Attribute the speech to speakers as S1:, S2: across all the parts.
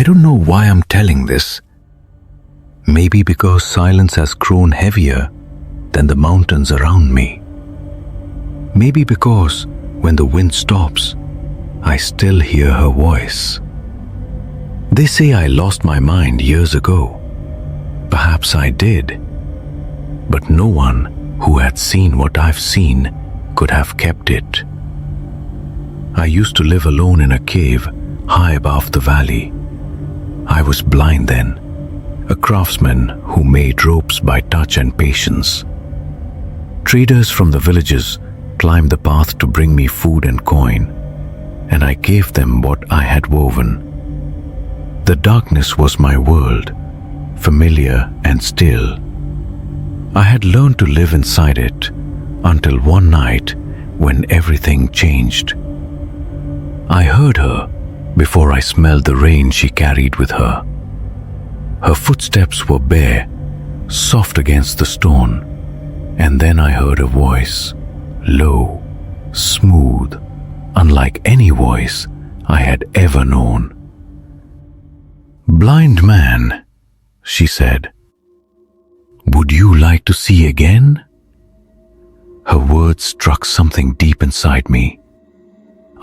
S1: I don't know why I'm telling this. Maybe because silence has grown heavier than the mountains around me. Maybe because when the wind stops, I still hear her voice. They say I lost my mind years ago. Perhaps I did. But no one who had seen what I've seen could have kept it. I used to live alone in a cave high above the valley. I was blind then, a craftsman who made ropes by touch and patience. Traders from the villages climbed the path to bring me food and coin, and I gave them what I had woven. The darkness was my world, familiar and still. I had learned to live inside it until one night when everything changed. I heard her before I smelled the rain she carried with her. Her footsteps were bare, soft against the stone, and then I heard a voice, low, smooth, unlike any voice I had ever known. "Blind man," she said, "would you like to see again?" Her words struck something deep inside me.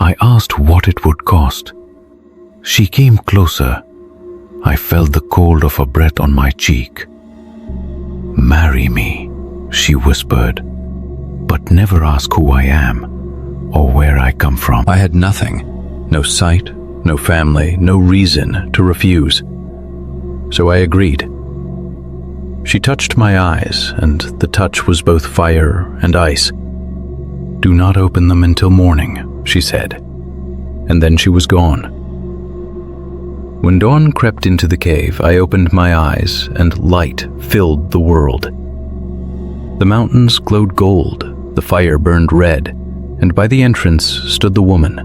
S1: I asked what it would cost. She came closer. I felt the cold of her breath on my cheek. "Marry me," she whispered, "but never ask who I am or where I come from." I had nothing, no sight, no family, no reason to refuse. So I agreed. She touched my eyes, and the touch was both fire and ice. "Do not open them until morning," she said, and then she was gone. When dawn crept into the cave, I opened my eyes, and light filled the world. The mountains glowed gold, the fire burned red, and by the entrance stood the woman,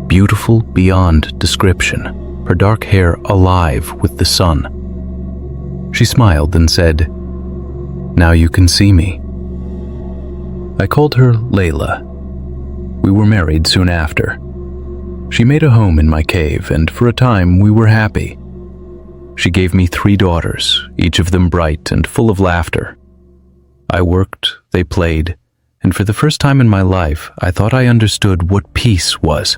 S1: beautiful beyond description, her dark hair alive with the sun. She smiled and said, "Now you can see me." I called her Layla. We were married soon after. She made a home in my cave, and for a time we were happy. She gave me 3 daughters, each of them bright and full of laughter. I worked, they played, and for the first time in my life, I thought I understood what peace was.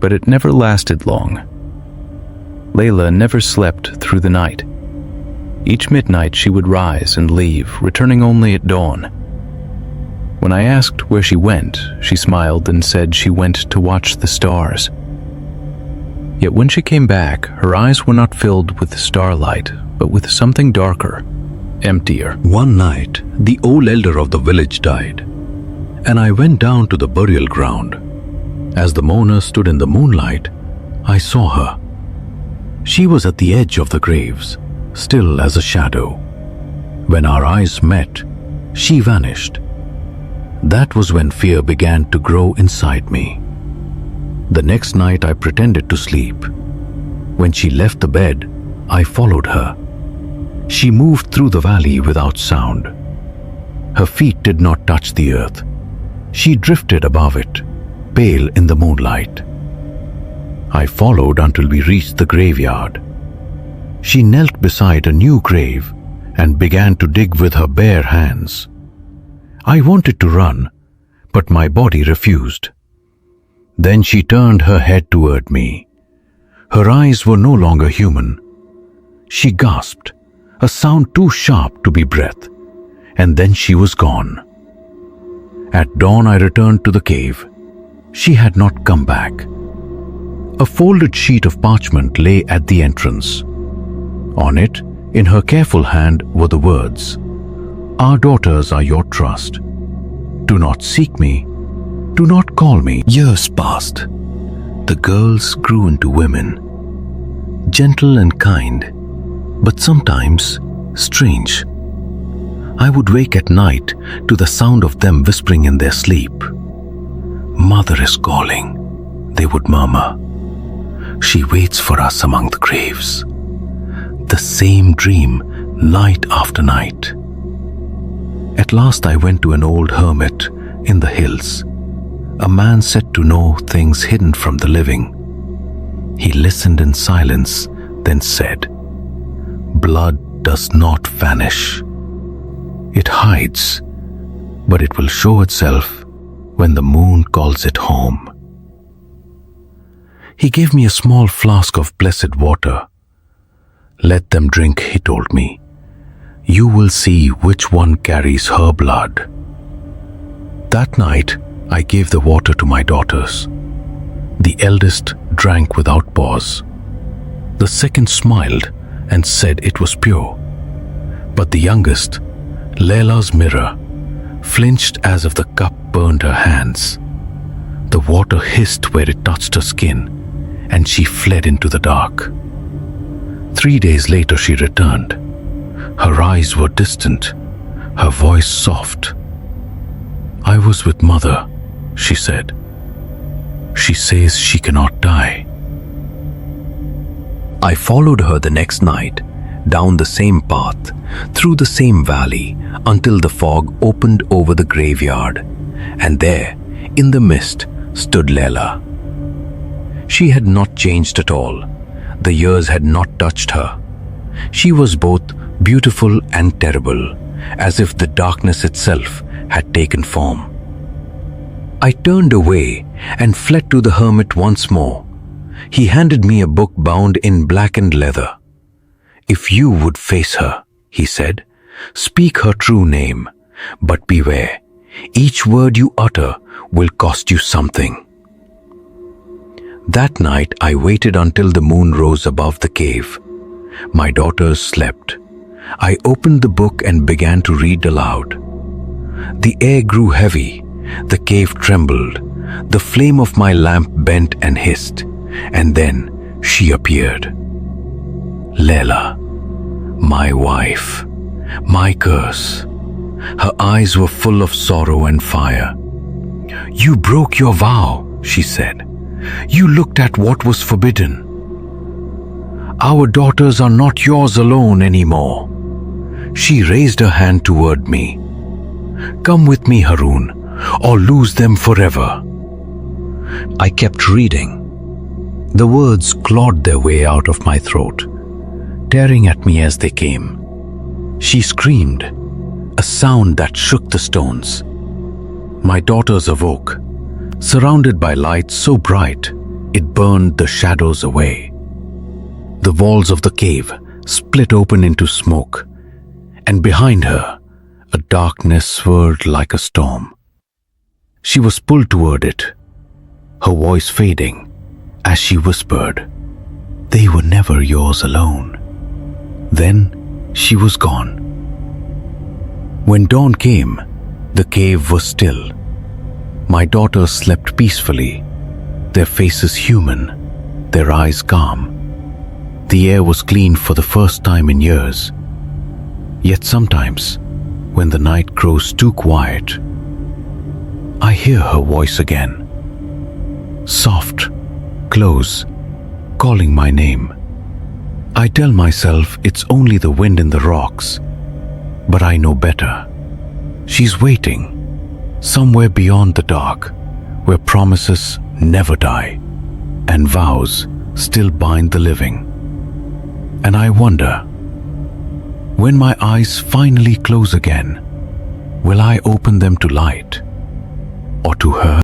S1: But it never lasted long. Layla never slept through the night. Each midnight she would rise and leave, returning only at dawn. When I asked where she went, she smiled and said she went to watch the stars. Yet when she came back, her eyes were not filled with starlight, but with something darker, emptier. One night, the old elder of the village died, and I went down to the burial ground. As the mourner stood in the moonlight, I saw her. She was at the edge of the graves, still as a shadow. When our eyes met, she vanished. That was when fear began to grow inside me. The next night I pretended to sleep. When she left the bed, I followed her. She moved through the valley without sound. Her feet did not touch the earth. She drifted above it, pale in the moonlight. I followed until we reached the graveyard. She knelt beside a new grave and began to dig with her bare hands. I wanted to run, but my body refused. Then she turned her head toward me. Her eyes were no longer human. She gasped, a sound too sharp to be breath, and then she was gone. At dawn I returned to the cave. She had not come back. A folded sheet of parchment lay at the entrance. On it, in her careful hand, were the words, "Our daughters are your trust. Do not seek me. Do not call me." Years passed. The girls grew into women, gentle and kind, but sometimes strange. I would wake at night to the sound of them whispering in their sleep. "Mother is calling," they would murmur. "She waits for us among the graves." The same dream, night after night. At last I went to an old hermit in the hills, a man said to know things hidden from the living. He listened in silence, then said, "Blood does not vanish. It hides, but it will show itself when the moon calls it home." He gave me a small flask of blessed water. "Let them drink," he told me. "You will see which one carries her blood." That night, I gave the water to my daughters. The eldest drank without pause. The second smiled and said it was pure. But the youngest, Layla's mirror, flinched as if the cup burned her hands. The water hissed where it touched her skin, and she fled into the dark. 3 days later she returned. Her eyes were distant, her voice soft. "I was with Mother," she said. "She says she cannot die." I followed her the next night, down the same path, through the same valley, until the fog opened over the graveyard, and there, in the mist, stood Layla. She had not changed at all. The years had not touched her. She was both beautiful and terrible, as if the darkness itself had taken form. I turned away and fled to the hermit once more. He handed me a book bound in blackened leather. "If you would face her," he said, "speak her true name, but beware, each word you utter will cost you something." That night I waited until the moon rose above the cave. My daughters slept. I opened the book and began to read aloud. The air grew heavy, the cave trembled, the flame of my lamp bent and hissed, and then she appeared. Layla, my wife, my curse. Her eyes were full of sorrow and fire. "You broke your vow," she said. "You looked at what was forbidden. Our daughters are not yours alone anymore." She raised her hand toward me. "Come with me, Haroon, or lose them forever." I kept reading. The words clawed their way out of my throat, tearing at me as they came. She screamed, a sound that shook the stones. My daughters awoke, surrounded by light so bright it burned the shadows away. The walls of the cave split open into smoke, and behind her, a darkness swirled like a storm. She was pulled toward it, her voice fading as she whispered, "They were never yours alone." Then she was gone. When dawn came, the cave was still. My daughters slept peacefully, their faces human, their eyes calm. The air was clean for the first time in years. Yet sometimes, when the night grows too quiet, I hear her voice again. Soft, close, calling my name. I tell myself it's only the wind in the rocks, but I know better. She's waiting, somewhere beyond the dark, where promises never die, and vows still bind the living. And I wonder, when my eyes finally close again, will I open them to light or to her?